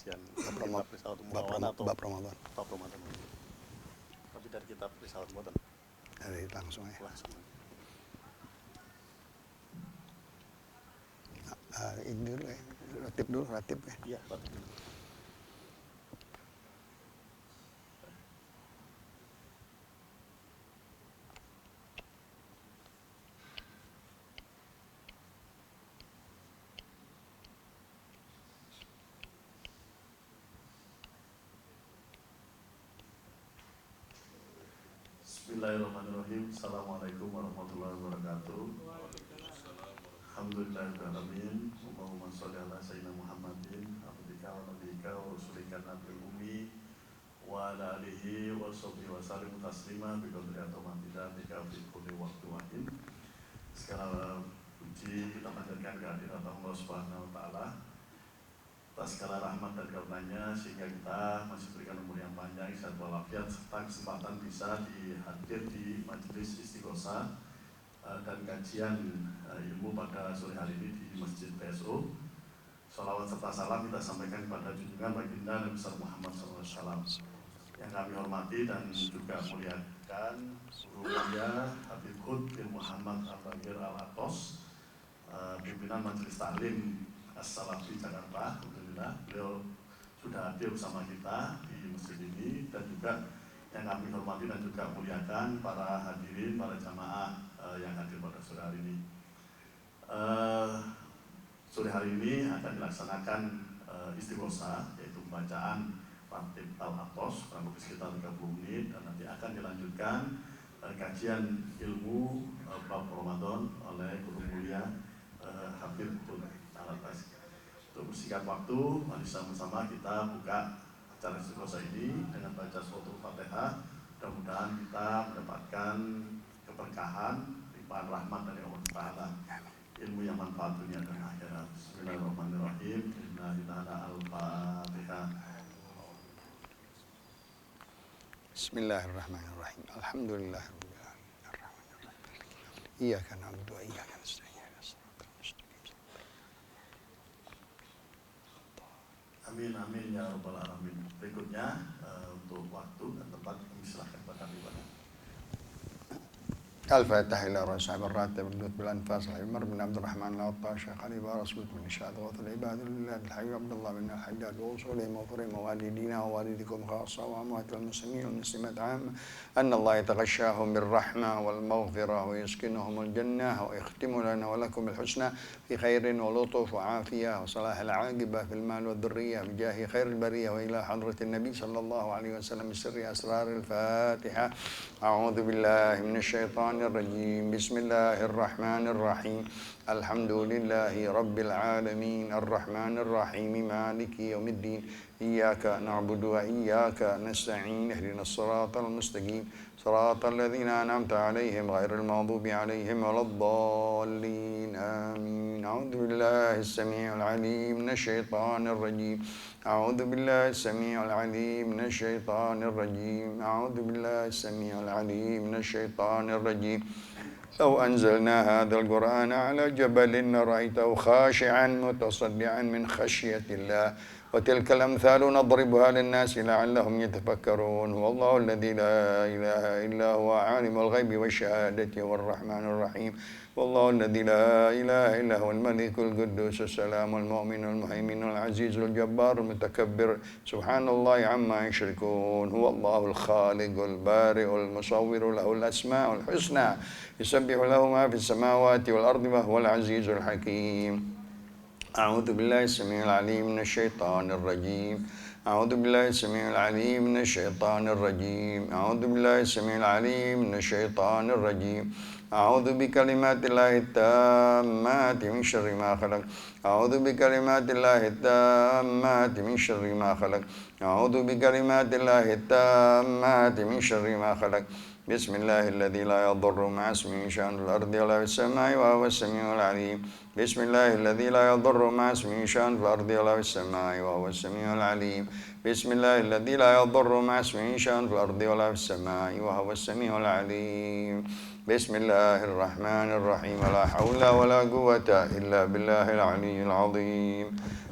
kajian kitab Risalah Muawana atau bab Ramadan. bab Ramadan. Tapi dari kitab Risalah Muawana. Dari langsung ya. Langsung. Ini dulu ya. Ratib ya. Iya, ratib dulu. Bismillahirrahmanirrahim. Assalamualaikum warahmatullahi wabarakatuh. Alhamdulillahirrahmanirrahim. Allahumma sholli ala sayyidina Muhammadin abdika wa nabiyika wa rasulika nabiyil ummi wa ala alihi wa sahbihi wa sallim taslima bi qadri atamatina bika fi kulli waqtin wa hin. Segala puji kita panjatkan kehadirat Allah Subhanahu wa taala atas segala rahmat dan karunia-Nya sehingga kita masih berikan umur yang panjang, sehat walafiat serta kesempatan bisa hadir di majelis Istighosah dan kajian ilmu pada sore hari ini di Masjid PSO. Sholawat serta salam kita sampaikan kepada junjungan baginda Nabi besar Muhammad SAW yang kami hormati dan juga muliakan Guru mulia Habib Hud bin Muhammad Al-Bagir Al-Atos, pimpinan Majelis Taklim As-Salafi Jakarta. Alhamdulillah beliau sudah hadir bersama kita di masjid ini, dan juga yang kami hormati dan juga muliakan para hadirin, para jamaah yang hadir pada sore hari ini. Sore hari ini akan dilaksanakan istighosah, yaitu pembacaan Ratib Al-Atos kurang lebih sekitar 30 menit, dan nanti akan dilanjutkan kajian ilmu bab Ramadan oleh Guru mulia Habib Al-Atas. Untuk bersingkat waktu, mari sama-sama kita buka acara istighosah ini dengan baca suratul Fatihah. Mudah-mudahan kita mendapatkan keberkahan, limpahan rahmat dari Allah Taala, ilmu yang manfaat dunia dan akhirat. Bismillahirrahmanirrahim. Al-Fatihah. Bismillahirrahmanirrahim. Alhamdulillahirabbil alamin. Iyyaka na'budu wa iyyaka nasta'in. Amin amin ya rabbal alamin. Berikutnya untuk waktu dan tempat kami silakan kepada Ibu. الفاتحة إلى رسول الراتب الدود بالأنفاس العمر بن عبد الرحمن العطاش قريبا رسول من إشاء غوث العباد لله الحي عبد الله بن الحجاج وصولهم وفرهم ووالدينا ووالدكم خاصة وأموات المسلمين والمسلمات عامة أن الله يتغشاهم بالرحمة والمغفرة ويسكنهم الجنة ويختم لنا ولكم الحسنى في خير ولطف وعافية وصلاح العاقبة في المال والذرية بجاه خير البرية وإلى حضرة النبي صلى الله عليه وسلم بسر أسرار الفاتحة. أعوذ بالله من الشيطان الرجيم. بسم الله الرحمن الرحيم. الحمد لله رب العالمين الرحمن الرحيم مالك يوم الدين إياك نعبد وإياك نستعين اهدنا الصراط المستقيم صراط الذين أنعمت عليهم غير المغضوب عليهم ولا الضالين آمين. أعوذ بالله السميع العليم من الشيطان الرجيم. أعوذ بالله السميع العليم من الشيطان الرجيم. أعوذ بالله السميع العليم من الشيطان الرجيم. لو أنزلنا هذا القرآن على جبل لرأيته خاشعا متصدعا من خشية الله وتلك الأمثال نضربها للناس لعلهم يتفكرون. والله الذي لا إله إلا هو عالم الغيب والشهادة والرحمن الرحيم. والله الذي لا إله إلا هو الملك القدوس السلام المؤمن المهيمن العزيز الجبار المتكبر سبحان الله عما يشركون. هو الله الخالق البارئ المصور له الأسماء الحسنى يسبح له ما في السماوات والأرض وهو العزيز الحكيم. أعوذ بالله السميع العليم من الشيطان الرجيم. أعوذ بالله السميع العليم من الشيطان الرجيم. أعوذ بالله السميع العليم من الشيطان الرجيم. أعوذ بكلمات الله التامات من شر ما خلق. أعوذ بكلمات الله التامات من شر ما خلق. أعوذ بكلمات الله التامات من شر ما خلق. بسم الله الذي لا يضر مع اسمه شيء في الأرض ولا في السماء وهو السميع العليم. بسم الله الذي لا يضر مع اسمه شيء في الأرض ولا في السماء وهو السميع العليم. بسم الله الذي لا يضر مع اسمه شيء في الأرض ولا في السماء وهو السميع العليم. بسم الله الرحمن الرحيم. لا حول ولا قوة إلا بالله العلي العظيم.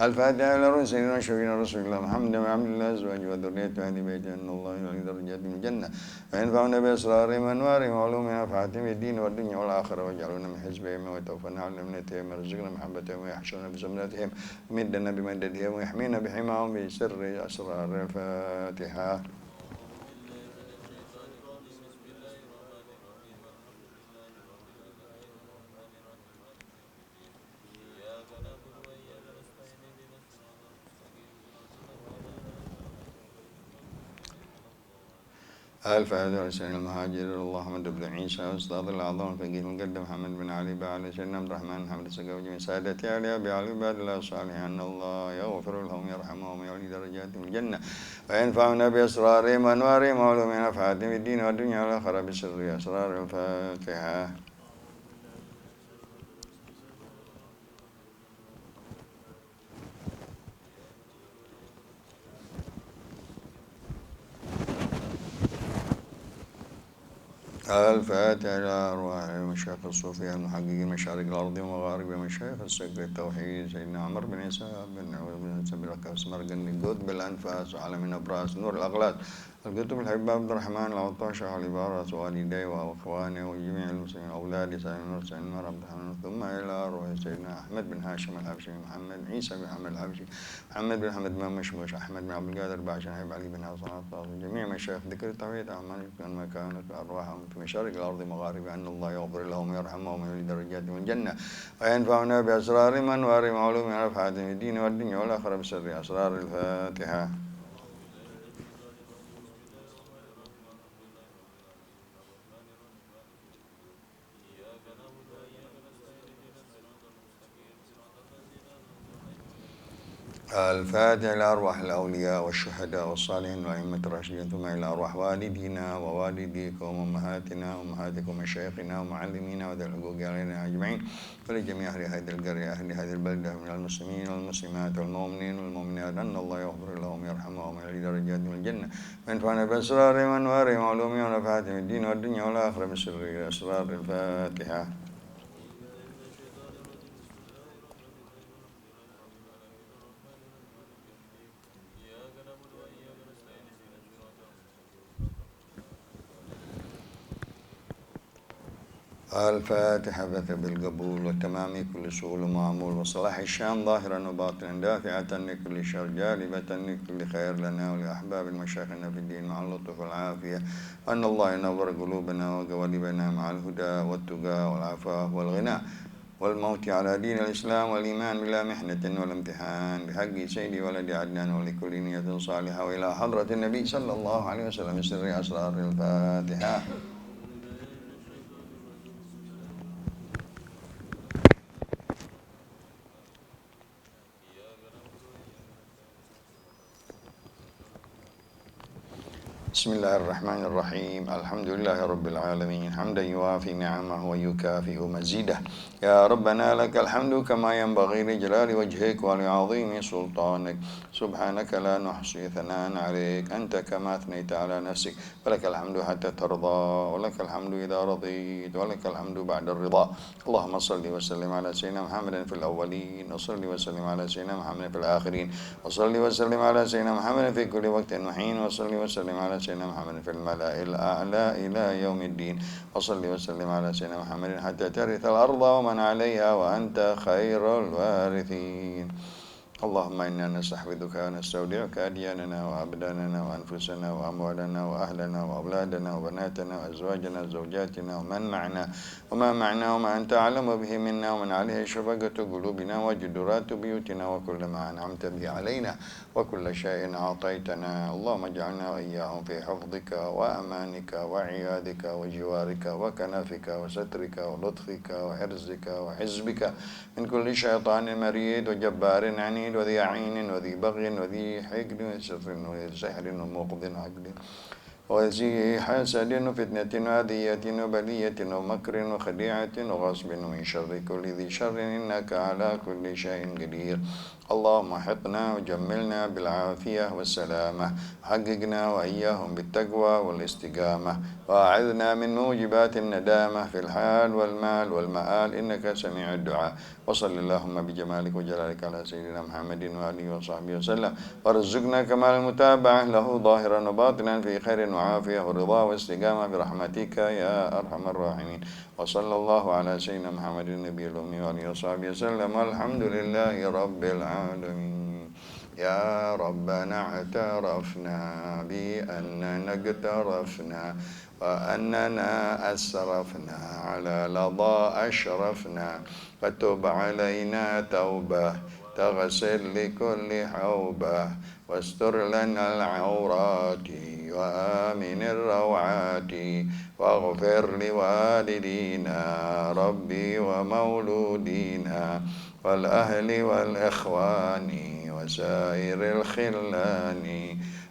الفاتحة إلى رسولنا وشفينا رسول الله محمد وعبد الله أزواجه وذريته أهل بيته أن الله يعلي درجات من الجنة وينفعنا بأسرارهم وأنوارهم وعلومهم وفاتهم الدين والدنيا والآخرة واجعلنا من حزبهم وتوفنا على أمنتهم وارزقنا محبتهم ويحشرنا بزمرتهم ومدنا بمددهم ويحمينا بحماهم بسر أسرار الفاتحة. الفاتحة لسيدنا المهاجر اللهم بن عيسى واستاذ الأعظم الفقيه المقدم محمد بن علي على سيدنا عبد الرحمن محمد السقاوي من سادتي علي أبي علي عباد الله الصالحين أن الله يغفر لهم يرحمهم ويعلي درجاتهم الجنة وينفعنا بأسرارهم وأنوارهم وعلومهم ونفعاتهم في الدين والدنيا والآخرة بسر أسرار الفاتحة. الفاتحة إلى أرواح المشايخ الصوفية المحققين مشارق الأرض ومغارب مشايخ السقف التوحيد سيدنا عمر بن عيسى بن سبيل سمرقند الجود بالأنفاس وعلى من أبراس نور الأغلال الكتب الحباب عبد الرحمن العطاش علي بارس والدي وأخواني وجميع المسلمين أولادي سالم المرسلين عبد الرحمن ثم إلى أرواح سيدنا أحمد بن هاشم الحبشي محمد عيسى بن محمد الحبشي محمد بن حمد بن مشموش أحمد بن عبد القادر باشا نائب علي بن حسن جميع مشايخ ذكر التوحيد أعمال كان مكانك أرواحهم في مشارق الأرض مغاربها أن الله يغفر لهم ويرحمهم ويولي درجاتهم الجنة وينفعنا بأسرارهم وأنوارهم وعلومهم ونفعاتهم الدين والدنيا والآخرة بسر أسرار الفاتحة. الفاتحة إلى أرواح الأولياء والشهداء والصالحين وأئمة الراشدين ثم إلى أرواح والدينا ووالديكم وأمهاتنا وأمهاتكم ومشايخنا ومعلمينا وذوي الحقوق علينا أجمعين ولجميع أهل هذه القرية أهل هذه البلدة من المسلمين والمسلمات والمؤمنين والمؤمنات أن الله يغفر لهم ويرحمهم ويعلي درجاتهم الجنة وينفعنا بأسرارهم وأنوارهم وعلومهم ونفعاتهم الدين والدنيا والآخرة بسر أسرار الفاتحة. الفاتحة بالقبول وتمام كل سؤول ومعمول وصلاح الشام ظاهرا وباطنا دافعة لكل شر جالبة لكل خير لنا ولأحباب المشايخنا في الدين مع اللطف والعافية وأن الله ينور قلوبنا وقوالبنا مع الهدى والتقى والعفاف والغنى والموت على دين الإسلام والإيمان بلا محنة ولا امتحان بحق سيدي ولد عدنان ولكل نية صالحة وإلى حضرة النبي صلى الله عليه وسلم سر أسرار الفاتحة. بسم الله الرحمن الرحيم الحمد لله رب العالمين حمدا يوافي نعمه ويكافئ مزيده يا ربنا لك الحمد كما ينبغي لجلال وجهك ولعظيم سلطانك سبحانك لا نحصي ثناء عليك أنت كما أثنيت على نفسك ولك الحمد حتى ترضى ولك الحمد إذا رضيت ولك الحمد بعد الرضا اللهم صل وسلم على سيدنا محمد في الأولين وصل وسلم على سيدنا محمد في الآخرين وصل وسلم على سيدنا محمد في كل وقت وحين وصل وسلم على سيدنا محمد في الملأ الأعلى إلى يوم الدين وصل وسلم على سيدنا محمد حتى ترث الأرض ومن عليها وأنت خير الوارثين اللهم إنا نستحفظك ونستودعك أدياننا وأبداننا وأنفسنا وأموالنا وأهلنا وأولادنا وبناتنا وأزواجنا وزوجاتنا ومن معنا وما معنا وما أنت أعلم به منا ومن عليه شفقة قلوبنا وجدرات بيوتنا وكل ما أنعمت به علينا وكل شيء أعطيتنا اللهم اجعلنا وإياهم في حفظك وأمانك وعيادك وجوارك وكنفك وسترك ولطفك وحرزك وحزبك من كل شيطان مريد وجبار عنيد وذي عين وذي بغي وذي حقد وذي سحر وموقظ عقد وذي حسد وفتنة وأذية وبلية ومكر وخديعة وغصب ومن شر كل ذي شر إنك على كل شيء قدير اللهم حطنا وجملنا بالعافية والسلامة حققنا وإياهم بالتقوى والاستقامة وأعذنا من موجبات الندامة في الحال والمال والمآل إنك سميع الدعاء وصل اللهم بجمالك وجلالك على سيدنا محمد وآله وصحبه وسلم وارزقنا كمال المتابعة له ظاهرا وباطنا في خير وعافية ورضا واستقامة برحمتك يا أرحم الراحمين وصلى الله على سيدنا محمد النبي الأمي وآله وصحبه وسلم والحمد لله رب العالمين. يا ربنا اعترفنا بأننا اقترفنا وأننا أسرفنا على لظى أشرفنا فتب علينا توبة تغسل لكل حوبة واستر لنا العورات وآمن الروعات واغفر لوالدينا ربي ومولودينا والأهل والإخوان وسائر الخلان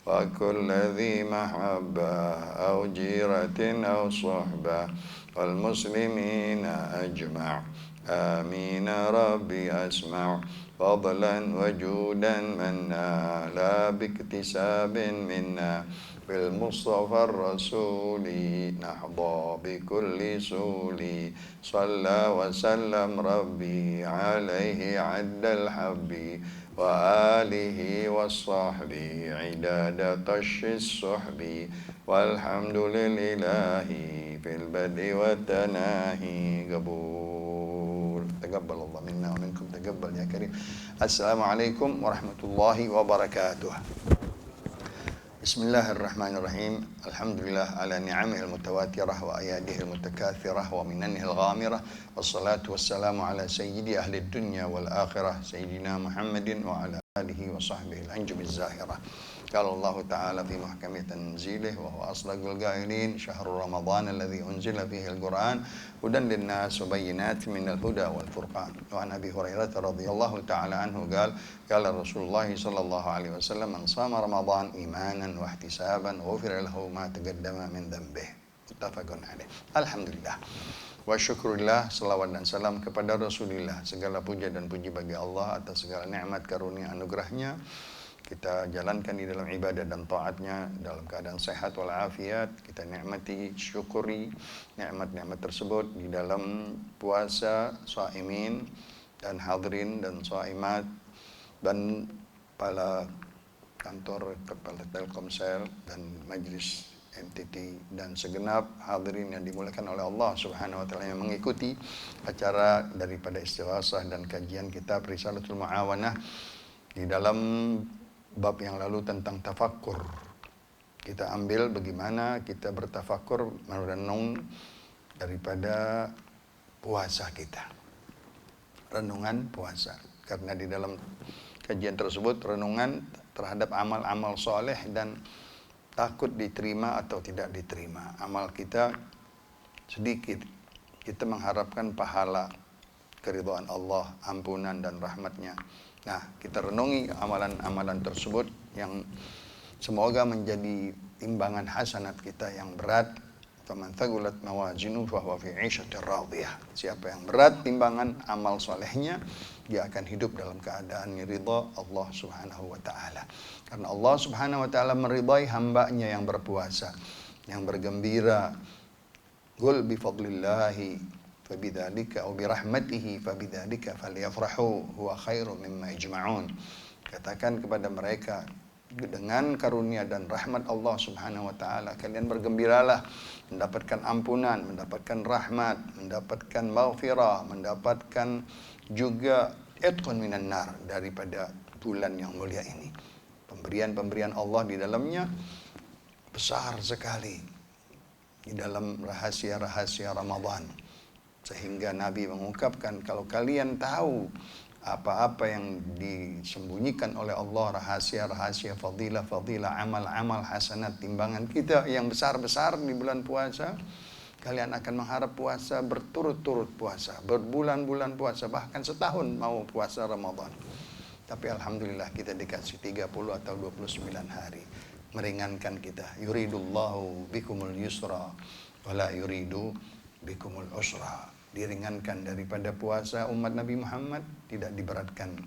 وكل ذي محبة أو جيرة أو صحبة والمسلمين أجمع آمين ربي أسمع فضلا وجودا منا لا باكتساب منا بالمصطفى الرسول نحظى بكل سول صلى وسلم ربي عليه عد الحب وآله والصحب عداد طش السحب والحمد لله في البدء والتناهي قبول تقبل الله منا ومنكم تقبل يا كريم. السلام عليكم ورحمة الله وبركاته. بسم الله الرحمن الرحيم. الحمد لله على نعمه المتواترة وأياده المتكاثرة ومننه الغامرة والصلاة والسلام على سيد أهل الدنيا والآخرة سيدنا محمد وعلى آله وصحبه الأنجم الزاهرة. قال الله تعالى في محكم تنزيله وهو أصدق القائلين شهر رمضان الذي أنزل فيه القرآن هدى للناس وبينات من الهدى والفرقان. وعن أبي هريرة رضي الله تعالى عنه قال رسول الله صلى الله عليه وسلم من صام رمضان إيمانا واحتسابا غفر له ما تقدم من ذنبه. متفق عليه. Alhamdulillah wa syukurillah, salawat dan salam kepada Rasulullah. Segala puja dan puji bagi Allah atas segala nikmat karunia anugerahnya. Kita jalankan di dalam ibadah dan taatnya dalam keadaan sehat walafiat. Kita nikmati, syukuri nikmat-nikmat tersebut di dalam puasa, shaimin dan hadirin dan shaimat dan kepala kantor, kepala Telkomsel dan majlis MTT dan segenap hadirin yang dimuliakan oleh Allah Subhanahu wa taala yang mengikuti acara daripada Istighasah dan kajian kitab Risalatul Muawanah di dalam bab yang lalu tentang tafakkur. Kita ambil bagaimana kita bertafakkur, merenung daripada puasa kita. Renungan puasa. Karena di dalam kajian tersebut renungan terhadap amal-amal soleh dan takut diterima atau tidak diterima. Amal kita sedikit, kita mengharapkan pahala, keridhaan Allah, ampunan dan rahmatnya. Nah, kita renungi amalan-amalan tersebut yang semoga menjadi timbangan hasanat kita yang berat. Faman thaqulat mawazinuhu fahuwa fi 'ishatir radiyah. Siapa yang berat timbangan amal solehnya, dia akan hidup dalam keadaan ridha Allah Subhanahu wa taala. Karena Allah Subhanahu wa taala meridai hambanya yang berpuasa, yang bergembira. Qul bi fadlillahi fabidzalika aw birahmatihi fabidzalika falyafrahu huwa khairum mimma yajma'un. Katakan kepada mereka, dengan karunia dan rahmat Allah Subhanahu wa taala kalian bergembiralah, mendapatkan ampunan, mendapatkan rahmat, mendapatkan maghfirah, mendapatkan juga itqun minan nar, daripada bulan yang mulia ini. Pemberian-pemberian Allah di dalamnya besar sekali di dalam rahasia-rahasia Ramadan. Sehingga Nabi mengungkapkan, kalau kalian tahu apa-apa yang disembunyikan oleh Allah, rahasia-rahasia, fadilah-fadilah, amal-amal hasanat, timbangan kita yang besar-besar di bulan puasa, kalian akan mengharap puasa berturut-turut puasa, berbulan-bulan puasa, bahkan setahun mau puasa Ramadan. Tapi alhamdulillah kita dikasih 30 atau 29 hari, meringankan kita. Yuridullahu bikumul yusra wala yuridu bikumul usra. Diringankan daripada puasa umat Nabi Muhammad, tidak diberatkan.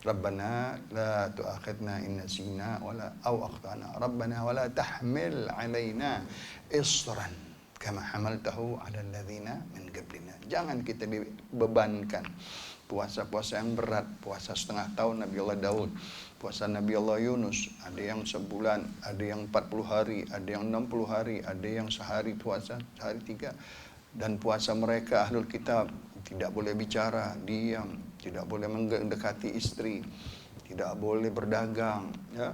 Rabbana la tu'akhidna in nasina wala aw akhtana. Rabbana wala tahmil alaina isran kama hamaltahu 'ala alladhina min qablina. Jangan kita dibebankan puasa-puasa yang berat, puasa setengah tahun Nabi Allah Daud, puasa Nabi Allah Yunus, ada yang sebulan, ada yang 40 hari, ada yang 60 hari, ada yang sehari puasa, sehari 3. Dan puasa mereka ahlul kitab tidak boleh bicara, diam, tidak boleh mendekati istri, tidak boleh berdagang, ya.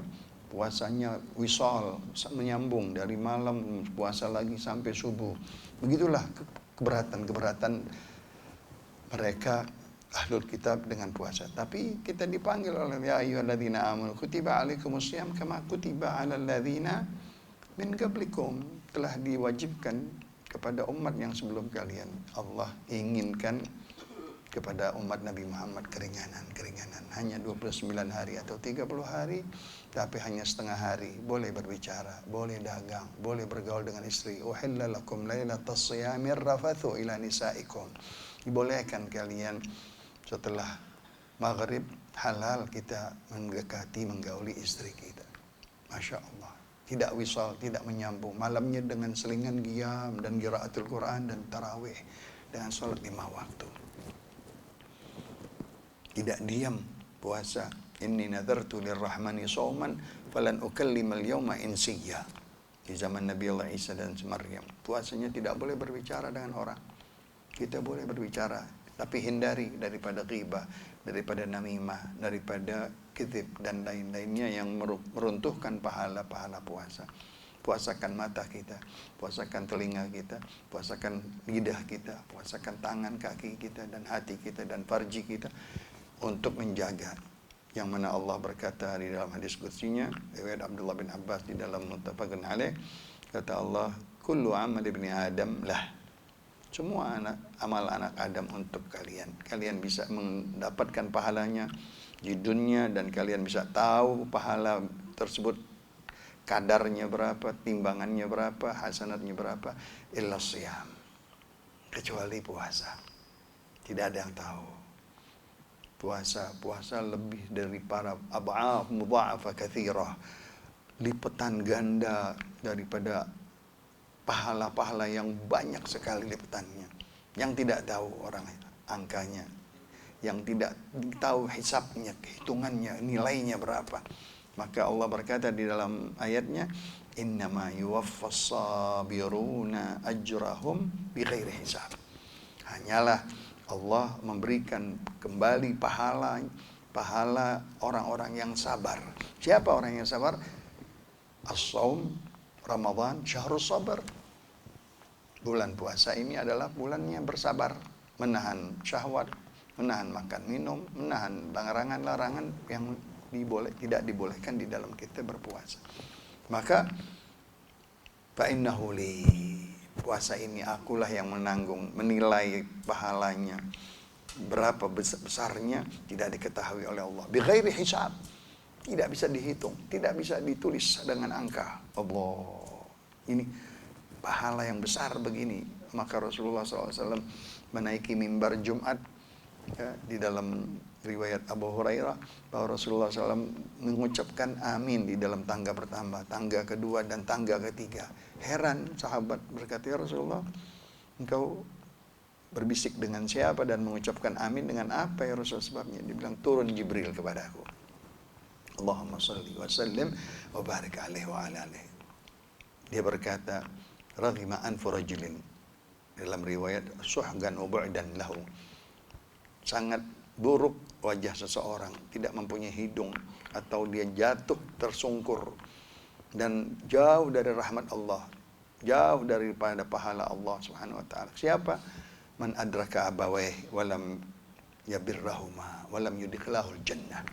Puasanya wisal, menyambung dari malam puasa lagi sampai subuh. Begitulah keberatan mereka ahlul kitab dengan puasa. Tapi kita dipanggil oleh ya ayyuhalladzina amanu kutiba alaikumusiyam kama kutiba alal ladzina min qablikum. Telah diwajibkan kepada umat yang sebelum kalian. Allah inginkan kepada umat Nabi Muhammad keringanan. Hanya 29 hari atau 30 hari, tapi hanya setengah hari. Boleh berbicara, boleh dagang, boleh bergaul dengan istri. Uhilla lakum lailatas siyamir rafathu ila nisaikum. Dibolehkan kalian setelah maghrib halal kita mendekati, menggauli istri kita. Masya Allah. Tidak wisal, tidak menyambung. Malamnya dengan selingan qiyam dan qiraatul Quran dan tarawih. Dengan sholat 5 waktu. Tidak diam puasa. Inni nadartu lirrahmani shauman falan ukallimal yawma insiyya. Di zaman Nabi Allah Isa dan Maryam, puasanya tidak boleh berbicara dengan orang. Kita boleh berbicara, tapi hindari daripada ghibah, daripada namimah, daripada kizib dan lain-lainnya yang meruntuhkan pahala-pahala puasa. Puasakan mata kita, puasakan telinga kita, puasakan lidah kita, puasakan tangan, kaki kita, dan hati kita, dan farji kita untuk menjaga. Yang mana Allah berkata di dalam hadis qudsinya, riwayat Abdullah bin Abbas di dalam Muttafaqun alaih, kata Allah, kullu amal ibni Adam lah. Semua amal anak Adam untuk kalian. Kalian bisa mendapatkan pahalanya di dunia, dan kalian bisa tahu pahala tersebut kadarnya berapa, timbangannya berapa, hasanatnya berapa, illa siyam. Kecuali puasa. Tidak ada yang tahu. Puasa lebih dari para ab'af mudha'afa katsirah. Lipatan ganda daripada pahala-pahala yang banyak sekali lipatannya. Yang tidak tahu orang angkanya, yang tidak tahu hisabnya, hitungannya, nilainya berapa. Maka Allah berkata di dalam ayatnya, innama yuwaffas sabiruna ajrahum bighairi hisab. Hanyalah Allah memberikan kembali pahala orang-orang yang sabar. Siapa orang yang sabar? As-saum Ramadan syahrus sabar. Bulan puasa ini adalah bulannya bersabar, menahan syahwat, menahan makan minum, menahan larangan-larangan yang tidak dibolehkan di dalam kita berpuasa. Maka fa innahu li, puasa ini akulah yang menanggung, menilai pahalanya. Berapa besarnya tidak diketahui oleh Allah. Bighairi hisab. Tidak bisa dihitung, tidak bisa ditulis dengan angka. Allah, ini pahala yang besar begini. Maka Rasulullah SAW menaiki mimbar Jumat, ya, di dalam riwayat Abu Hurairah bahwa Rasulullah SAW mengucapkan amin di dalam tangga pertama, tangga kedua, dan tangga ketiga. Heran sahabat berkata, ya Rasulullah, engkau berbisik dengan siapa dan mengucapkan amin dengan apa ya Rasul? Sebabnya dibilang turun Jibril kepadaku. Allahumma salli wa sallim wa barik alaihi wa ala alihi. Dia berkata, raghima anfu rajulin, dalam riwayat suhgan wa bu'dan lahu. Sangat buruk wajah seseorang, tidak mempunyai hidung, atau dia jatuh tersungkur dan jauh dari rahmat Allah, jauh daripada pahala Allah Subhanahu wa taala. Siapa? Man adraka abawayh walam yabirrahuma walam yudkhilahul jannah.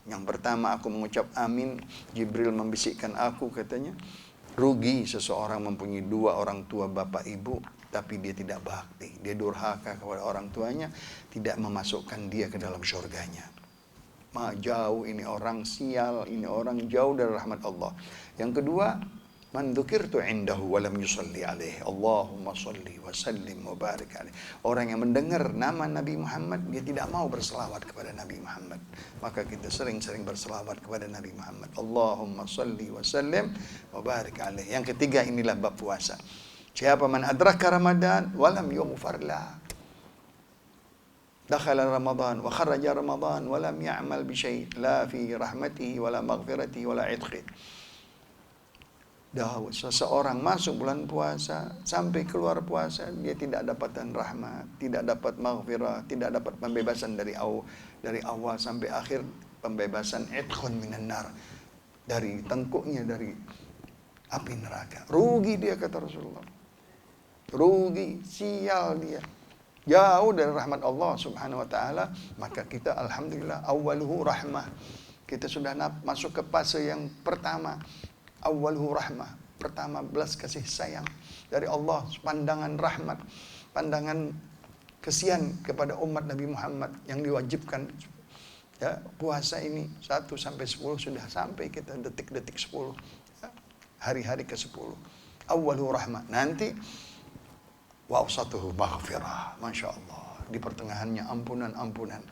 Yang pertama aku mengucap amin, Jibril membisikkan aku, katanya, rugi seseorang mempunyai dua orang tua bapak ibu, tapi dia tidak bakti, dia durhaka kepada orang tuanya, tidak memasukkan dia ke dalam syurganya. Jauh ini orang sial, ini orang jauh dari rahmat Allah. Yang kedua, man dzukirtu indahu wa lam yusalli alaihi. Allahumma salli wa sallim wa barik alaihi. Orang yang mendengar nama Nabi Muhammad, dia tidak mau berselawat kepada Nabi Muhammad. Maka kita sering-sering berselawat kepada Nabi Muhammad. Allahumma salli wa sallim wa barik alaihi. Yang ketiga, inilah bab puasa. Siapa man adraka Ramadan wa lam yughfar lah. dakhala Ramadan wa kharaja Ramadan wa lam ya'mal bi syai' la fi rahmatihi wa la maghfiratihi wa la 'itqi. Dahulu seseorang masuk bulan puasa sampai keluar puasa dia tidak dapatkan rahmat, tidak dapat maghfirah, tidak dapat pembebasan dari awal sampai akhir, pembebasan itqun minan nar, dari tengkuknya dari api neraka. Rugi dia, kata Rasulullah. Rugi, sial dia. Jauh dari rahmat Allah Subhanahu wa taala. Maka kita alhamdulillah awwaluhu rahmah. Kita sudah masuk ke fase yang pertama. Awwaluhu rahmah, pertama belas kasih sayang dari Allah, pandangan rahmat, pandangan kesian kepada umat Nabi Muhammad yang diwajibkan ya, puasa ini 1 sampai 10 sudah sampai kita detik-detik 10 ya, hari-hari ke-10. Awwaluhu rahmah, nanti wa awsatuhu maghfirah, Masya Allah, di pertengahannya ampunan-ampunan.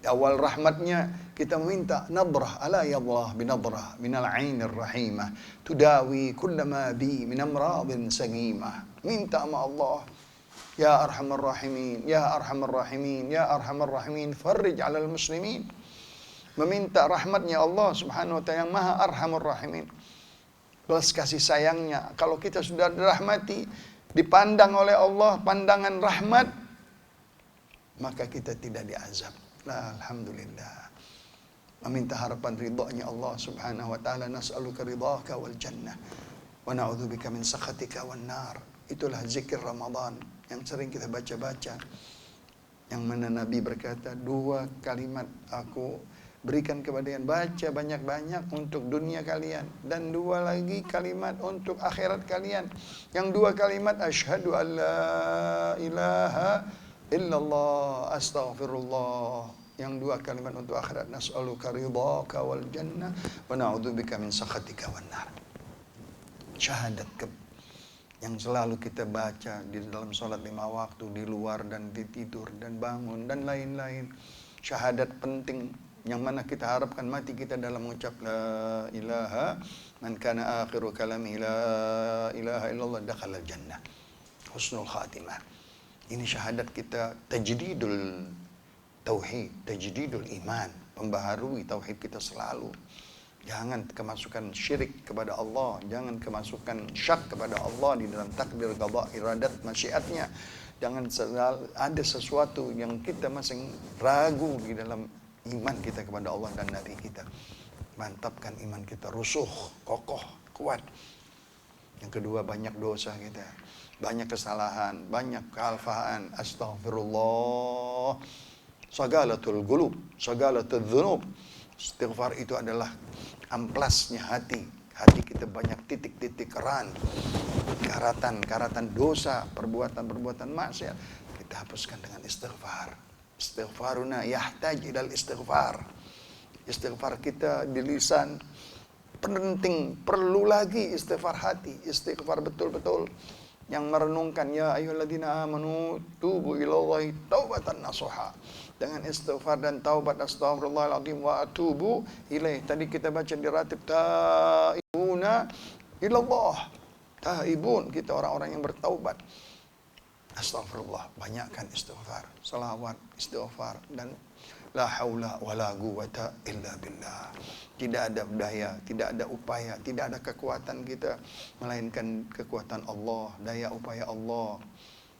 Di awal rahmatnya kita minta nadrah ala ya Allah binadrah minal ainir rahimah tudawi kullama bi min amradin sagimah. Minta sama Allah, ya arhamar rahimin, ya arhamar rahimin, ya arhamar rahimin, farrij alal muslimin. Meminta rahmatnya Allah Subhanahu wa ta'ala yang maha arhamar rahimin, belas kasih sayangnya. Kalau kita sudah dirahmati, dipandang oleh Allah pandangan rahmat, maka kita tidak diazab. Nah, alhamdulillah. Meminta harapan ridhonya Allah Subhanahu wa taala, nas'aluka ridhaka wal jannah wa na'udzubika min sakhatika wan nar. Itulah zikir Ramadan yang sering kita baca-baca. Yang mana Nabi berkata, 2 kalimat aku berikan kepada kalian, baca banyak-banyak untuk dunia kalian, dan 2 lagi kalimat untuk akhirat kalian. Yang 2 kalimat, asyhadu an la ilaha illallah, astaghfirullah. Yang 2 kalimat untuk akhirat, nas'aluka ridhaka wal jannah wa na'udzubika min sakhatika wan nar. Syahadat yang selalu kita baca di dalam sholat 5 waktu, di luar dan di tidur dan bangun dan lain-lain. Syahadat penting yang mana kita harapkan mati kita dalam mengucap la ilaha, man kana akhiru kalami la ilaha illallah dakhala jannah, husnul khatimah. Ini syahadat kita, tajdidul tauhid, tajdidul iman, pembaharui tauhid kita selalu. Jangan kemasukan syirik kepada Allah, jangan kemasukan syak kepada Allah di dalam takdir, qada, iradat, masyiatnya. Jangan ada sesuatu yang kita masih ragu di dalam iman kita kepada Allah dan Nabi kita. Mantapkan iman kita, rusuh, kokoh, kuat. Yang kedua, banyak dosa kita, banyak kesalahan, banyak kealfaan. Astaghfirullah, sagalatul qulub, sagalatul dzunub. Istighfar itu adalah amplasnya hati. Hati kita banyak titik-titik keran, karatan dosa, perbuatan-perbuatan maksiat. Kita hapuskan dengan istighfar. Istighfaruna yahtaj ilal istighfar. Istighfar kita di lisan penting, perlu lagi istighfar hati, istighfar betul-betul yang merenungkan, ya ayyuhalladzina amanu tubu ilallahi taubatan nasuha. Dengan istighfar dan taubat, astaghfirullahaladzim wa atubu ilaih. Tadi kita baca di ratib, taibuna ilallah, taibun, kita orang-orang yang bertaubat. Astagfirullah, banyakkan istighfar, salawat, istighfar, dan la haula wala quwata illa billah. Tidak ada daya, tidak ada upaya, tidak ada kekuatan kita, melainkan kekuatan Allah, daya upaya Allah.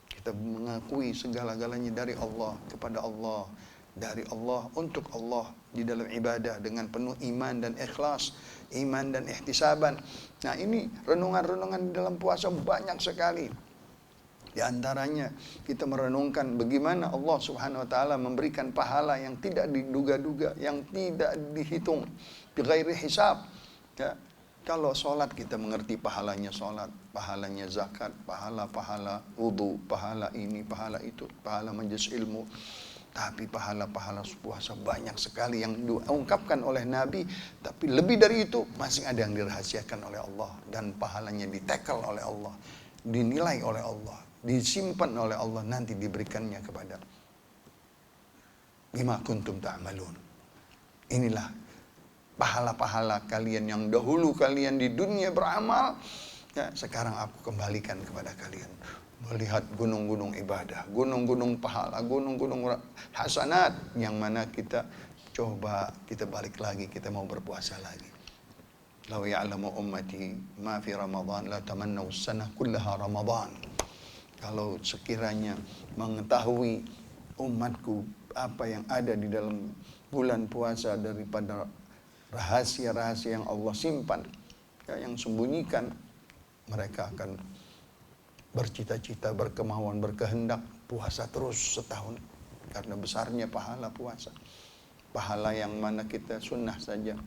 Kita mengakui segala-galanya dari Allah, kepada Allah, dari Allah, untuk Allah, di dalam ibadah dengan penuh iman dan ikhlas, iman dan ihtisaban. Nah, ini renungan-renungan di dalam puasa banyak sekali. Di antaranya kita merenungkan bagaimana Allah Subhanahu wa taala memberikan pahala yang tidak diduga-duga, yang tidak dihitung, bighairi hisab. Ya. Kalau sholat kita mengerti pahalanya sholat, pahalanya zakat, pahala-pahala wudu, pahala ini, pahala itu, pahala majelis ilmu. Tapi pahala-pahala puasa banyak sekali yang diungkapkan oleh Nabi. Tapi lebih dari itu masih ada yang dirahasiakan oleh Allah. Dan pahalanya ditekel oleh Allah, dinilai oleh Allah, disimpan oleh Allah, nanti diberikannya kepada bima kuntum ta'malun. Inilah pahala-pahala kalian yang dahulu kalian di dunia beramal, ya, sekarang aku kembalikan kepada kalian. melihat gunung-gunung ibadah, gunung-gunung pahala, gunung-gunung hasanat, yang mana kita coba kita balik lagi, kita mau berpuasa lagi. Lau ya'lamu ummati ma fi Ramadan la tamannau sanah kullaha Ramadan. Kalau sekiranya mengetahui umatku apa yang ada di dalam bulan puasa daripada rahasia-rahasia yang Allah simpan, ya, yang sembunyikan, mereka akan bercita-cita, berkemauan, berkehendak puasa terus setahun. Karena besarnya pahala puasa. Pahala yang mana kita sunnah saja.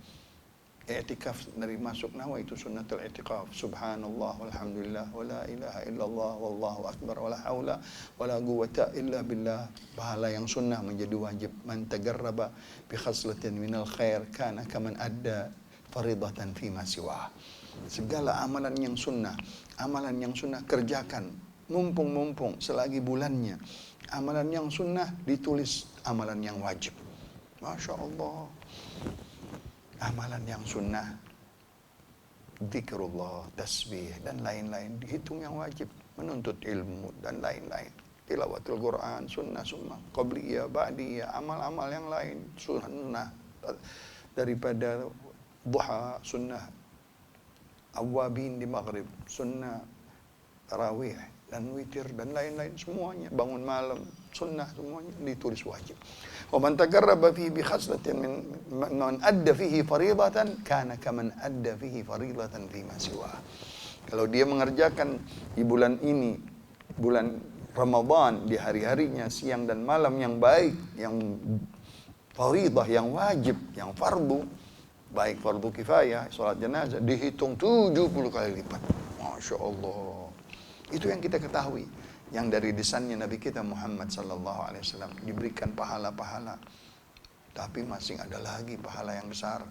I'tikaf dari masuk nawa itu sunnatul i'tikaf. Subhanallah walhamdulillah wala ilaha illallah wallahu akbar wala haula wala quwata illa billah. Pahala yang sunnah menjadi wajib. Man tagarraba bi khaslatin minal khair kana kaman adda faridatan fi ma siwa. Segala amalan yang sunnah kerjakan mumpung selagi bulannya. Amalan yang sunnah ditulis amalan yang wajib. Masya Allah. Amalan yang sunnah, zikrullah, tasbih dan lain-lain dihitung yang wajib. Menuntut ilmu dan lain-lain. Tilawatul Quran, sunnah, qabliyah, ba'diyah, amal-amal yang lain, sunnah daripada duha, sunnah awabin di maghrib, sunnah tarawih dan witir dan lain-lain semuanya, bangun malam, sunnah semuanya ditulis wajib. Wa man taqarraba fihi bi khaslatin man adda fihi fariidatan kana kaman adda fihi fariidatan fi ma siwa. Kalau dia mengerjakan di bulan ini, bulan Ramadan, di hari-harinya siang dan malam yang baik, yang fariidah, yang wajib, yang fardu, baik fardu kifayah, sholat jenazah, dihitung 70 kali lipat. Masya Allah. Itu yang kita ketahui. Yang dari lisannya Nabi kita Muhammad sallallahu alaihi wasallam diberikan pahala-pahala. Tapi masih ada lagi pahala yang besar.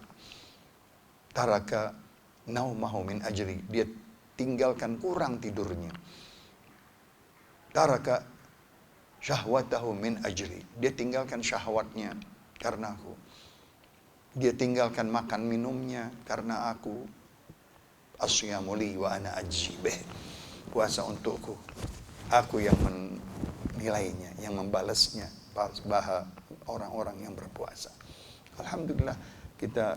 Taraka naumahu min ajri. Dia tinggalkan kurang tidurnya. Taraka syahwatahu min ajri. Dia tinggalkan syahwatnya karena aku. Dia tinggalkan makan minumnya karena aku. Asyamu li wa ana ajzi bih. Puasa untukku. Aku yang menilainya, yang membalasnya. Pahala orang-orang yang berpuasa. Alhamdulillah kita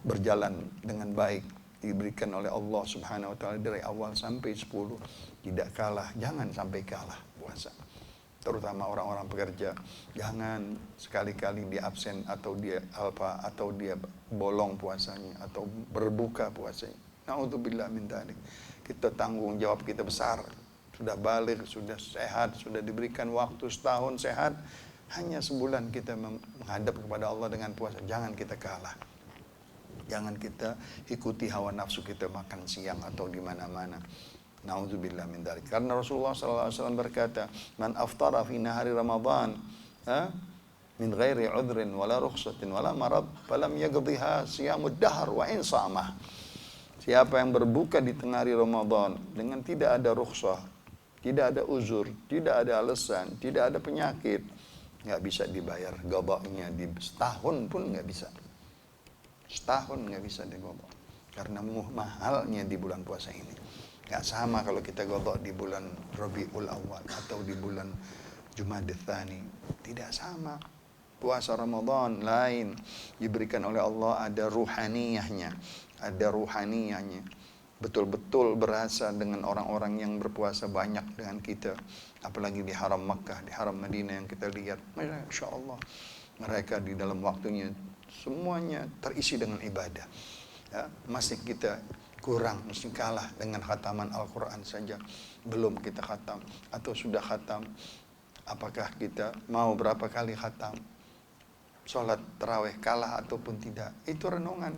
berjalan dengan baik. Diberikan oleh Allah subhanahu wa ta'ala dari awal sampai 10. Tidak kalah, jangan sampai kalah puasa. Terutama orang-orang pekerja, jangan sekali-kali dia absen atau dia alpa atau dia bolong puasanya atau berbuka puasanya. Na'udzubillah min dzalik. Kita tanggung jawab kita besar. Sudah balik, sudah sehat, sudah diberikan waktu setahun sehat, hanya sebulan kita menghadap kepada Allah dengan puasa. Jangan kita kalah. Jangan kita ikuti hawa nafsu kita makan siang atau di mana-mana. Nauzubillah min dzalik. Karena Rasulullah sallallahu alaihi wasallam berkata, "Man aftara fi nahari Ramadan, min ghairi udhrin wala rukhsatin wala marad, falam yaqdiha siyamud dahr wa in samah." Siapa yang berbuka di tengah hari Ramadan dengan tidak ada rukhsah, tidak ada uzur, tidak ada alasan, tidak ada penyakit, nggak bisa dibayar qadanya di setahun pun nggak bisa. Setahun nggak bisa diqadha. Karena mahalnya di bulan puasa ini. Nggak sama kalau kita qadha di bulan Rabiul Awal atau di bulan Jumadil Tsani. Tidak sama. Puasa Ramadan lain. Diberikan oleh Allah ada ruhaniyahnya. Ada ruhaniyahnya. Betul-betul berasa dengan orang-orang yang berpuasa banyak dengan kita. Apalagi di haram Makkah, di haram Madinah yang kita lihat. Masya Allah. Mereka di dalam waktunya semuanya terisi dengan ibadah. Ya, masih kita kurang, masih kalah dengan khataman Al-Quran saja. Belum kita khatam atau sudah khatam. Apakah kita mau berapa kali khatam? Sholat tarawih kalah ataupun tidak? Itu renungan,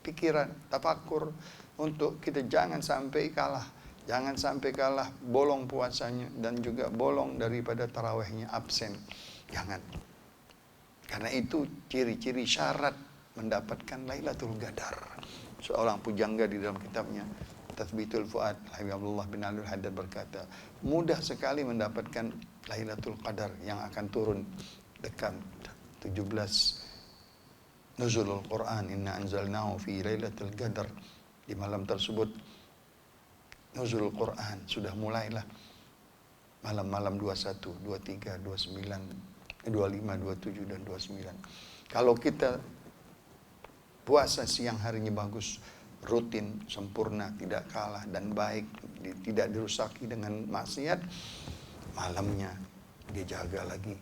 pikiran, tafakur untuk kita jangan sampai kalah. Jangan sampai kalah bolong puasanya dan juga bolong daripada tarawihnya, absen. Jangan. Karena itu ciri-ciri syarat mendapatkan Lailatul Qadar. Seorang pujangga di dalam kitabnya Tathbitul Fuad, Habibullah bin Alul Haddad berkata, mudah sekali mendapatkan Lailatul Qadar yang akan turun dekat 17 Nuzulul Quran, inna anzalnahu fi Lailatul Qadar. Di malam tersebut Nuzulul Quran sudah mulailah malam-malam 21, 23, 29, 25, 27 dan 29. Kalau kita puasa siang harinya bagus, rutin, sempurna, tidak kalah dan baik, tidak dirusaki dengan maksiat, malamnya dia jaga lagi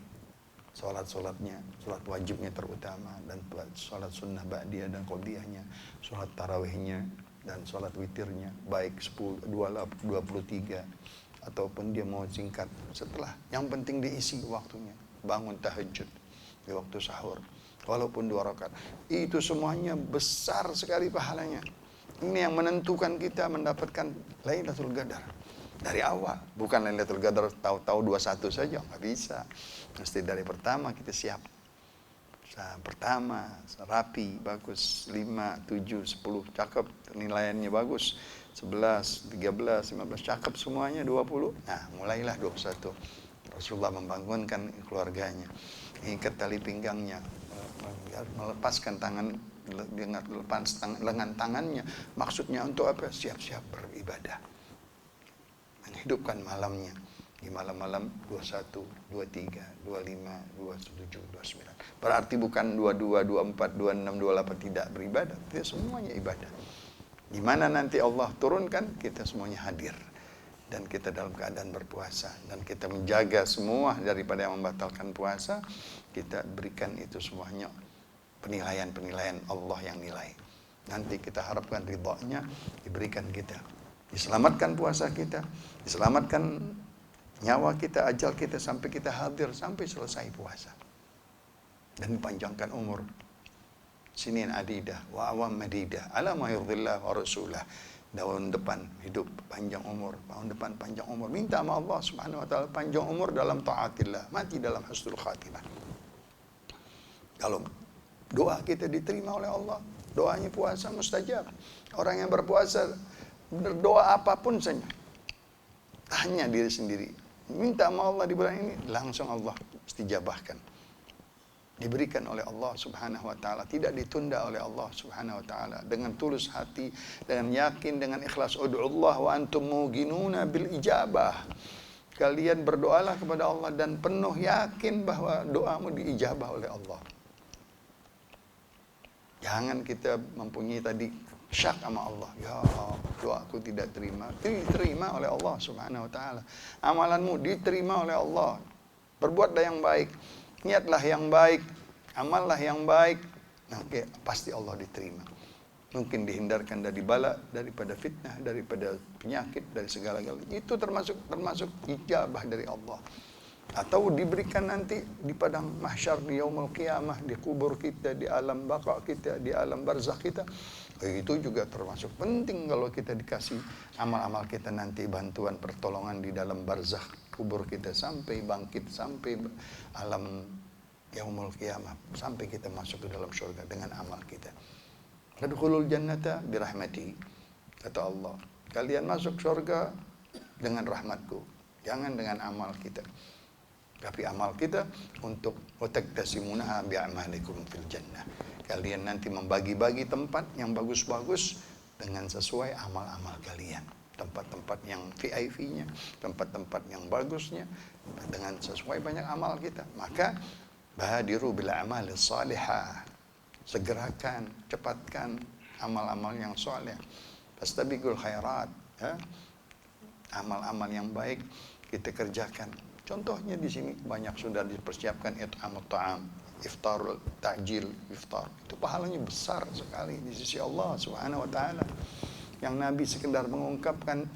sholat-sholatnya, sholat wajibnya terutama, dan sholat sunnah ba'diyah dan qodiyahnya, sholat tarawihnya dan sholat witirnya, baik 10, 23 ataupun dia mau singkat setelah, yang penting diisi waktunya, bangun tahajud di waktu sahur walaupun 2 rakaat, itu semuanya besar sekali pahalanya. Ini yang menentukan kita mendapatkan Lailatul Qadar dari awal, bukan Lailatul Qadar tahu-tahu 21 saja, nggak bisa. Mesti dari pertama kita siap. Pertama rapi, bagus, 5, 7, 10 cakep, nilaiannya bagus, 11, 13, 15 cakep semuanya, 20. Nah, mulailah 21. Rasulullah membangunkan keluarganya, ikat tali pinggangnya, melepaskan tangan, dengan lepas lengan tangannya, maksudnya untuk apa? Siap-siap beribadah, menghidupkan malamnya di malam-malam 21, 23, 25, 27, 29. Berarti bukan 22, 24, 26, 28 tidak beribadah, itu semuanya ibadah. Di mana nanti Allah turunkan, kita semuanya hadir dan kita dalam keadaan berpuasa, dan kita menjaga semua daripada yang membatalkan puasa. Kita berikan itu semuanya penilaian-penilaian Allah yang nilai. Nanti kita harapkan ridhonya diberikan kita, diselamatkan puasa kita, diselamatkan nyawa kita, ajal kita, sampai kita hadir sampai selesai puasa, dan dipanjangkan umur. Sinin adidah wa awam madidah ala ma yurdillah wa rasulah. Tahun depan hidup panjang umur, tahun depan panjang umur, minta sama Allah Subhanahu wa taala panjang umur dalam taatillah, mati dalam husnul khatimah. Kalau doa kita diterima oleh Allah, doanya puasa mustajab. Orang yang berpuasa berdoa apapun saja, hanya diri sendiri, minta sama Allah di bulan ini, langsung Allah istijabahkan, diberikan oleh Allah Subhanahu wa taala, tidak ditunda oleh Allah Subhanahu wa taala. Dengan tulus hati, dengan yakin, dengan ikhlas, ud'ullah wa antum muqinuna bil ijabah. Kalian berdoalah kepada Allah dan penuh yakin bahwa doamu diijabah oleh Allah. Jangan kita mempunyai tadi syak sama Allah, ya doaku tidak diterima oleh Allah Subhanahu wa taala. Amalanmu diterima oleh Allah. Berbuatlah yang baik, niatlah yang baik, amallah yang baik, oke, pasti Allah diterima. Mungkin dihindarkan dari bala, daripada fitnah, daripada penyakit, dari segala-galanya. Itu termasuk ijabah dari Allah. Atau diberikan nanti di padang mahsyar, di yaumul qiyamah, di kubur kita, di alam baqa kita, di alam barzakh kita. Itu juga termasuk penting kalau kita dikasih amal-amal kita nanti, bantuan pertolongan di dalam barzakh kubur kita, sampai bangkit, sampai alam yaumul qiyamah, sampai kita masuk ke dalam surga dengan amal kita. Tadkhulul jannata birahmati, kata Allah, kalian masuk surga dengan rahmatku, jangan dengan amal kita. Tapi amal kita untuk wataktasimunaha bi'amalikum fil jannah. Kalian nanti membagi-bagi tempat yang bagus-bagus dengan sesuai amal-amal kalian. Tempat-tempat yang VIP-nya, tempat-tempat yang bagusnya, dengan sesuai banyak amal kita. Maka badiru bil a'mali salihah. Segerakan, cepatkan amal-amal yang saleh. Fastabiqul khairat, ya. Amal-amal yang baik kita kerjakan. Contohnya di sini banyak sudah dipersiapkan it'amut ta'am, iftarul ta'jil, iftar. Itu pahalanya besar sekali di sisi Allah Subhanahu wa taala. Yang Nabi sekedar mengungkapkan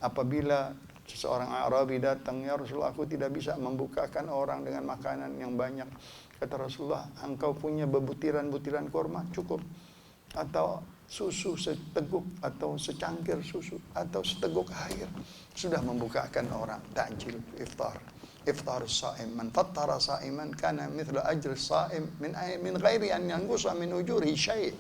apabila seseorang Arabi datang, ya Rasulullah, aku tidak bisa membukakan orang dengan makanan yang banyak. Kata Rasulullah, engkau punya bebutiran-butiran kurma cukup, atau susu seteguk, atau secangkir susu, atau seteguk air, sudah membukakan orang. Ta'jil, iftar. Iftar as-sa'im, man fattara sa'iman kana mithla ajri as-sa'im min ghairi an yanqusa min ujurihi syai'.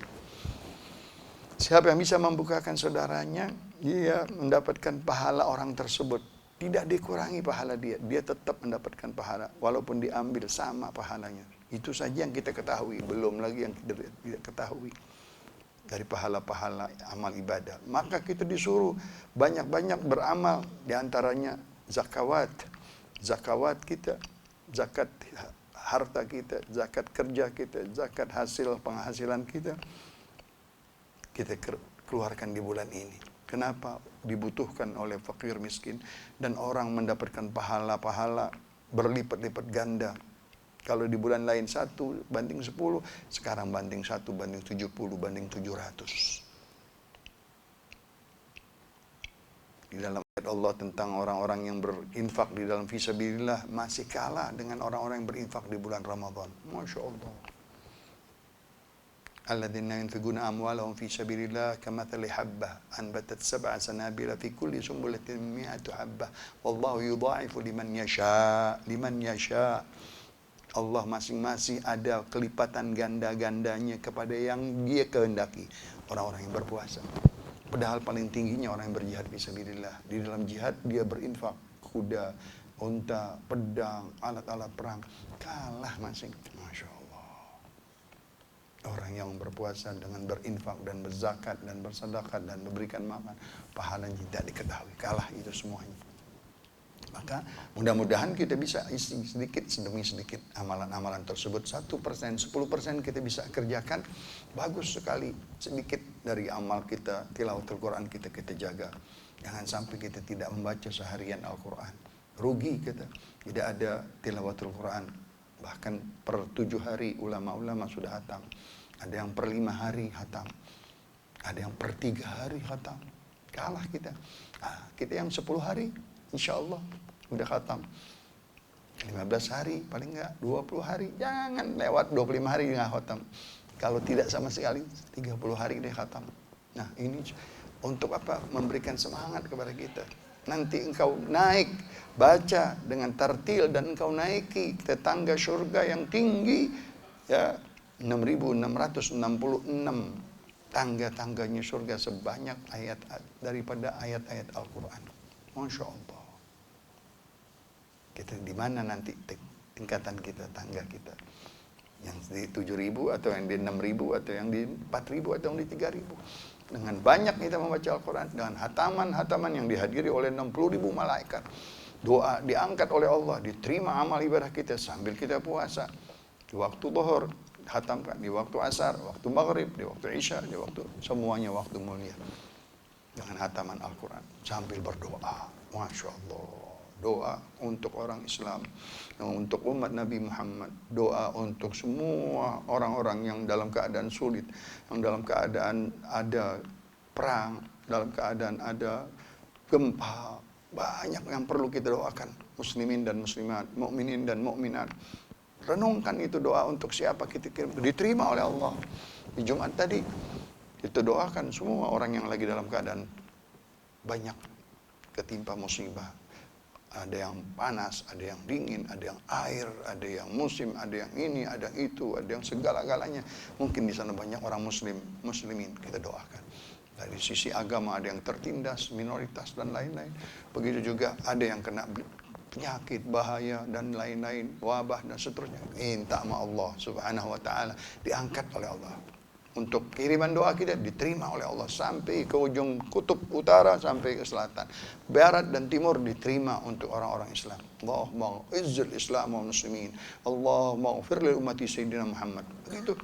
Siapa yang bisa membukakan saudaranya, dia mendapatkan pahala orang tersebut, tidak dikurangi pahala dia tetap mendapatkan pahala walaupun diambil sama pahalanya. Itu saja yang kita ketahui, belum lagi yang kita tidak ketahui dari pahala-pahala amal ibadah. Maka kita disuruh banyak-banyak beramal, diantaranya zakawat, zakawat kita, zakat harta kita, zakat kerja kita, zakat hasil penghasilan kita keluarkan di bulan ini. Kenapa? Dibutuhkan oleh fakir miskin dan orang mendapatkan pahala-pahala berlipat-lipat ganda. Kalau di bulan lain 1 banding 10, sekarang banding 1 banding 70 banding 700. Di dalam ayat Allah tentang orang-orang yang berinfak di dalam fisabilillah masih kalah dengan orang-orang yang berinfak di bulan Ramadan. Masya Allah. Alladzina yunfiquna amwalahum fi sabilillah kamathali habbah anbatat 7 sanabila fi kulli sumbulatin mi'atu habbah wallahu yudha'ifu liman yasha. Allah masing-masing ada kelipatan ganda-gandanya kepada yang dia kehendaki. Orang-orang yang berpuasa. Padahal paling tingginya orang yang berjihad fisabilillah. Di dalam jihad dia berinfak kuda, unta, pedang, alat-alat perang. Kalah masing. Masya Allah. Orang yang berpuasa dengan berinfak dan berzakat dan bersedekah dan memberikan makan, pahalanya tidak diketahui. Kalah itu semuanya. Maka mudah-mudahan kita bisa isi sedikit demi sedikit amalan-amalan tersebut. 1%, 10% kita bisa kerjakan. Bagus sekali. Sedikit dari amal kita, tilawatul Quran kita jaga. Jangan sampai kita tidak membaca seharian Al-Quran. Rugi kita. Tidak ada tilawatul Quran. Bahkan per 7 hari ulama-ulama sudah hatam. Ada yang per 5 hari hatam. Ada yang per 3 hari hatam. Kalah kita. Kita yang 10 hari insya Allah udah khatam. 15 hari paling enggak 20 hari. Jangan lewat 25 hari nggak khatam. Kalau tidak sama sekali 30 hari dia khatam. Nah ini untuk apa? Memberikan semangat kepada kita. Nanti engkau naik baca dengan tartil dan engkau naiki tetangga surga yang tinggi ya 6.666 tangga-tangganya surga sebanyak ayat daripada ayat-ayat Al-Quran. Masya Allah. Kita di mana nanti tingkatan kita, tangga kita? Yang di 7.000 atau yang di 6.000 atau yang di 4.000 atau yang di 3.000? Dengan banyak kita membaca Al-Quran, dengan hataman-hataman yang dihadiri oleh 60.000 malaikat. Doa diangkat oleh Allah, diterima amal ibadah kita sambil kita puasa. Di waktu zuhur, hatamkan. Di waktu asar, waktu maghrib, di waktu isya, di waktu semuanya waktu mulia. Dengan hataman Al-Quran sambil berdoa. Masya Allah. Doa untuk orang Islam, untuk umat Nabi Muhammad, doa untuk semua orang-orang yang dalam keadaan sulit, yang dalam keadaan ada perang, dalam keadaan ada gempa, banyak yang perlu kita doakan, muslimin dan muslimat, mukminin dan mukminat. Renungkan itu doa untuk siapa kita kirim, diterima oleh Allah. Di Jumat tadi kita doakan semua orang yang lagi dalam keadaan banyak ketimpa musibah. Ada yang panas, ada yang dingin, ada yang air, ada yang musim, ada yang ini, ada yang itu, ada yang segala-galanya. Mungkin di sana banyak orang muslimin, kita doakan. Dari sisi agama ada yang tertindas, minoritas dan lain-lain. Begitu juga ada yang kena penyakit, bahaya dan lain-lain, wabah dan seterusnya. Minta sama Allah Subhanahu wa taala, diangkat oleh Allah. Untuk kiriman doa kita diterima oleh Allah sampai ke ujung kutub utara sampai ke selatan, barat dan timur diterima untuk orang-orang Islam. Allahumma izzil Islam wa muslimin. Allahumma ighfir li ummati sayyidina Muhammad. Begitu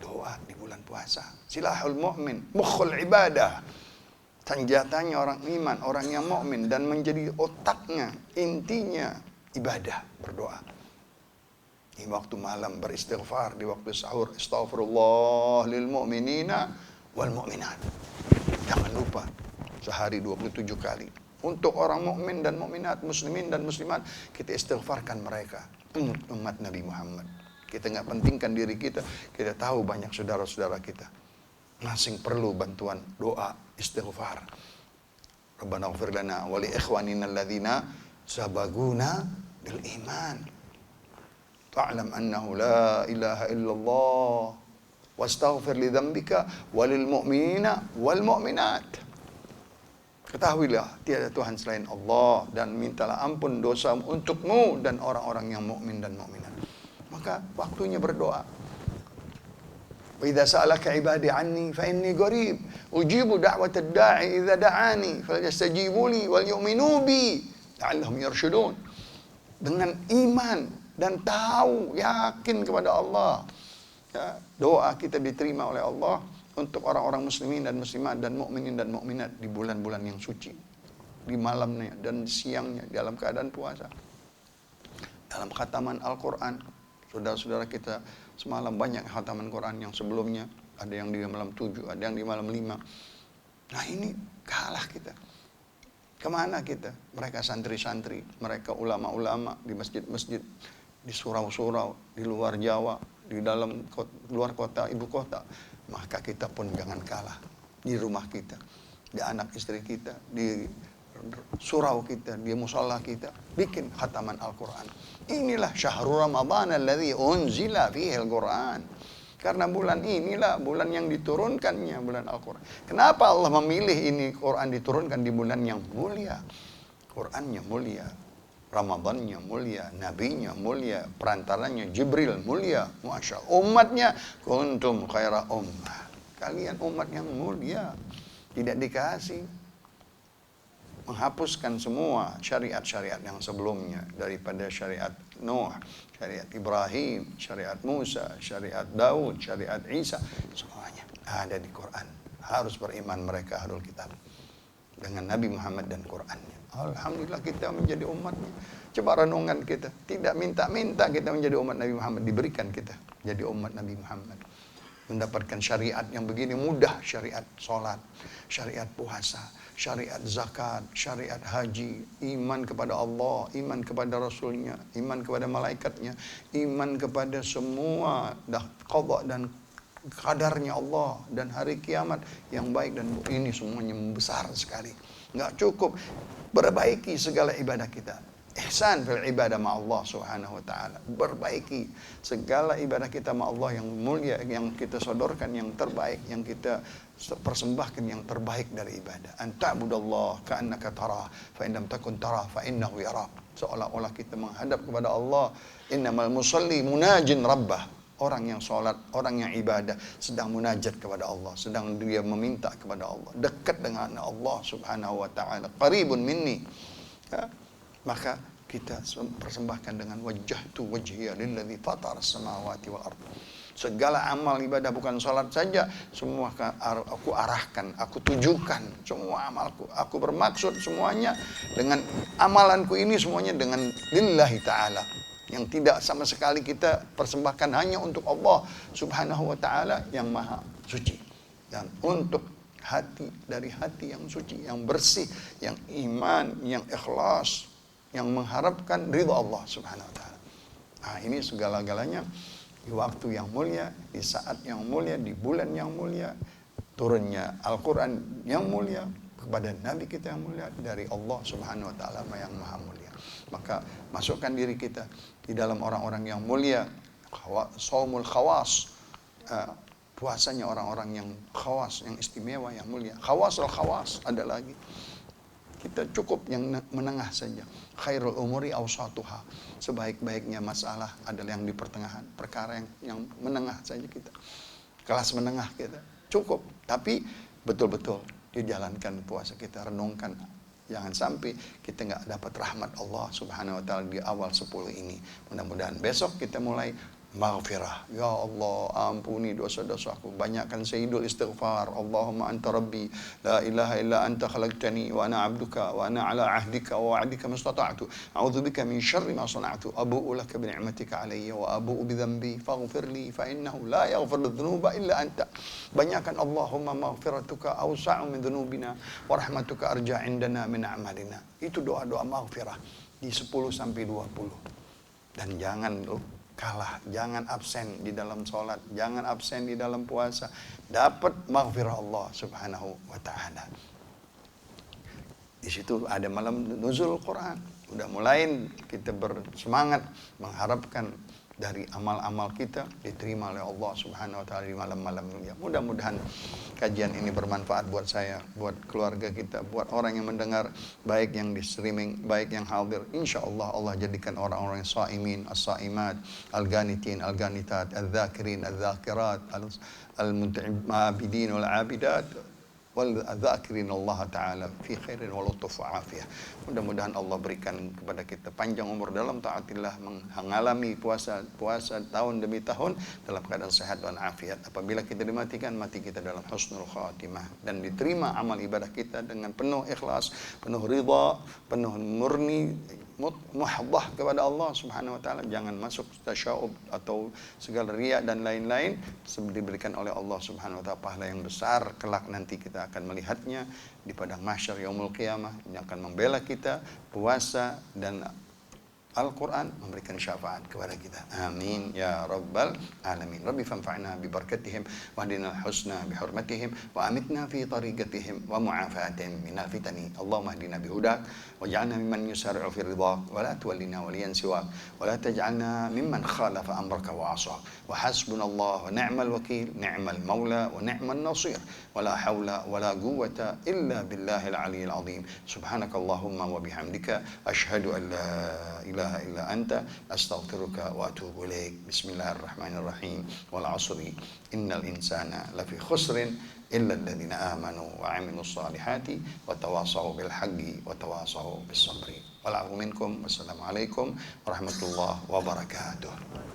doa di bulan puasa. Silahul mu'min, mukhul ibadah. Senjatanya orang iman, orang yang mukmin dan menjadi otaknya, intinya ibadah, berdoa. Di waktu malam beristighfar, di waktu sahur astaghfirullah lil mu'minina wal mu'minat. Jangan lupa sehari 27 kali. Untuk orang mukmin dan mukminat, muslimin dan muslimat, kita istighfarkan mereka. Umat Nabi Muhammad. Kita nggak pentingkan diri kita. Kita tahu banyak saudara-saudara kita masing perlu bantuan doa istighfar. Rabbana ighfir lana wa li ikhwanina alladzina sabaquna bil iman. Fa'lam annahu la ilaha illallah wastaghfir li dzambika walil mu'minina wal mu'minat. Ketahuilah tiada Tuhan selain Allah dan mintalah ampun dosa untukmu dan orang-orang yang mukmin dan mukminat. Maka waktunya berdoa. Wa idza sa'alaka 'ibadi 'anni fa inni qarib ujibu da'watad da'i idza da'ani falyastajibu li wal yu'minu bi la'allahum yarshudun. dengan iman dan tahu, yakin kepada Allah. Ya, doa kita diterima oleh Allah untuk orang-orang muslimin dan muslimat dan mukminin dan mukminat di bulan-bulan yang suci, di malamnya dan siangnya dalam keadaan puasa. Dalam khataman Al-Quran, saudara-saudara kita semalam banyak khataman Quran yang sebelumnya, ada yang di malam 7, ada yang di malam 5. Nah ini kalah kita. Kemana kita? Mereka santri-santri, mereka ulama-ulama di masjid-masjid, di surau-surau, di luar Jawa, di dalam luar kota, ibu kota. Maka kita pun jangan kalah. Di rumah kita, di anak istri kita, di surau kita, di musalla kita, bikin khataman Al-Quran. Inilah syahrul Ramadan alladzi unzila fihi Al-Quran. Karena bulan inilah bulan yang diturunkannya, bulan Al-Quran. Kenapa Allah memilih ini Quran diturunkan di bulan yang mulia? Qurannya mulia, Ramadannya mulia, nabinya mulia, perantaranya Jibril mulia, Masya Allah. Umatnya kuntum khaira ummah. Kalian umat yang mulia, tidak dikasih menghapuskan semua syariat-syariat yang sebelumnya, daripada syariat Nuh, syariat Ibrahim, syariat Musa, syariat Daud, syariat Isa, semuanya ada di Quran. Harus beriman mereka ahlul kitab dengan Nabi Muhammad dan Qurannya. Alhamdulillah kita menjadi umatnya. Coba renungan kita, tidak minta-minta kita menjadi umat Nabi Muhammad, diberikan kita jadi umat Nabi Muhammad. Mendapatkan syariat yang begini mudah, syariat sholat, syariat puasa, syariat zakat, syariat haji, iman kepada Allah, iman kepada Rasulnya, iman kepada malaikatnya, iman kepada semua qada dan kadarnya Allah dan hari kiamat yang baik dan buruk. Ini semuanya besar sekali. Nggak cukup, perbaiki segala ibadah kita. Ihsan fil ibadah ma Allah subhanahu wa ta'ala. Perbaiki segala ibadah kita ma Allah yang mulia, yang kita sodorkan yang terbaik, yang kita persembahkan yang terbaik dari ibadah. Anta'budallah ka'annaka tarah, fa in lam takun tarah fa innahu yarak. Seolah-olah kita menghadap kepada Allah. Innamal musalli munajin rabbah. Orang yang sholat, orang yang ibadah sedang munajat kepada Allah, sedang dia meminta kepada Allah, dekat dengan Allah subhanahu wa ta'ala, qaribun minni. Ya. Maka kita persembahkan dengan wajjahtu wajhiya lilladzi fatara as-samawati wal ardh. Segala amal ibadah, bukan sholat saja, semua aku arahkan, aku tujukan semua amalku. Aku bermaksud semuanya dengan amalanku ini semuanya dengan lillahi ta'ala. Yang tidak sama sekali kita persembahkan hanya untuk Allah subhanahu wa ta'ala yang maha suci. Dan untuk hati, dari hati yang suci, yang bersih, yang iman, yang ikhlas, yang mengharapkan ridha Allah subhanahu wa ta'ala. Nah ini segala-galanya di waktu yang mulia, di saat yang mulia, di bulan yang mulia, turunnya Al-Quran yang mulia kepada Nabi kita yang mulia dari Allah subhanahu wa ta'ala yang maha mulia. Maka masukkan diri kita di dalam orang-orang yang mulia, shaumul khawas, puasanya orang-orang yang khawas, yang istimewa, yang mulia. Khawasul khawas ada lagi. Kita cukup yang menengah saja. Khairul umuri awsatuha. Sebaik-baiknya masalah adalah yang di pertengahan. Perkara yang menengah saja kita. Kelas menengah kita. Cukup. Tapi betul-betul dijalankan puasa kita. Renungkan. Jangan sampai kita nggak dapat rahmat Allah subhanahu wa ta'ala di awal 10 ini. Mudah-mudahan besok kita mulai maghfirah. Ya Allah, ampuni dosa-dosaku. Banyakkan sayyidul istighfar. Allahumma anta rabbi, la ilaha illa anta khalaqtani, wa ana abduka, wa ana ala ahdika wa wa'dika mastata'tu. A'udzubika min syarri ma sana'tu. Abu'u laka bi ni'matika alayya wa abu'u bi dhanbi faghfir li fa innahu la yaghfiru dhunuba illa anta. Banyakkan Allahumma maghfiratuka awsa'u min dhunubina wa rahmatuka arja' indana min a'malina. Itu doa-doa maghfirah di 10 sampai 20. Dan jangan kalah, jangan absen di dalam sholat, jangan absen di dalam puasa. Dapat maghfirah Allah subhanahu wa ta'ala. Di situ ada malam nuzul Quran. Udah mulai kita bersemangat mengharapkan dari amal-amal kita diterima oleh Allah subhanahu wa ta'ala di malam-malam mulia. Mudah-mudahan kajian ini bermanfaat buat saya, buat keluarga kita, buat orang yang mendengar, baik yang di streaming, baik yang hadir. InsyaAllah Allah jadikan orang-orang yang sa'imin, as-sa'imat, al-ganitin, al-ganitat, al-dhakirin, al-dhakirat, al-mabidin, wal-abidat, والذاكرين الله تعالى في خير ولطف وعافية. Mudah-mudahan Allah berikan kepada kita panjang umur dalam taatillah, mengalami puasa tahun demi tahun dalam keadaan sehat dan afiat. Apabila kita dimatikan, mati kita dalam husnul khatimah dan diterima amal ibadah kita dengan penuh ikhlas, penuh ridha, penuh murni muhaddah kepada Allah Subhanahu wa taala. Jangan masuk tasya'ub atau segala riya dan lain-lain. Diberikan oleh Allah Subhanahu wa taala pahala yang besar, kelak nanti kita akan melihatnya di padang mahsyar yaumul qiyamah, yang akan membela kita. Puasa dan Al-Quran memberikan syafaat kepada kita. Amin ya rabbal alamin. Rabbi fanfa'na bi barakatihim wahdina al-husna bi hurmatihim wa amitna fi tariqatihim wa mu'afatihim minal fitani. Allahumma hdina bi hudak waj'alna mimman yusari'u fi ridhak wa la tuwallina waliyan siwak wa la taj'alna mimman khalafa amraka wa 'asak. Wa hasbunallahu wa ni'mal wakil, ni'mal maula wa ni'man nasir. Wa la haula wa la quwwata illa billahil aliyyil azim. Subhanakallahumma wa bihamdika asyhadu an la ilaha illa anta astaghfiruka wa atubu ilaik. Bismillahirrahmanirrahim. Wal 'asri innal insana lafi khusrin illa alladhina amanu wa 'amilus solihati wa tawasaw bil haqqi wa tawasaw bis sabri. Wal 'afwu minkum. Wassalamualaikum warahmatullahi wabarakatuh.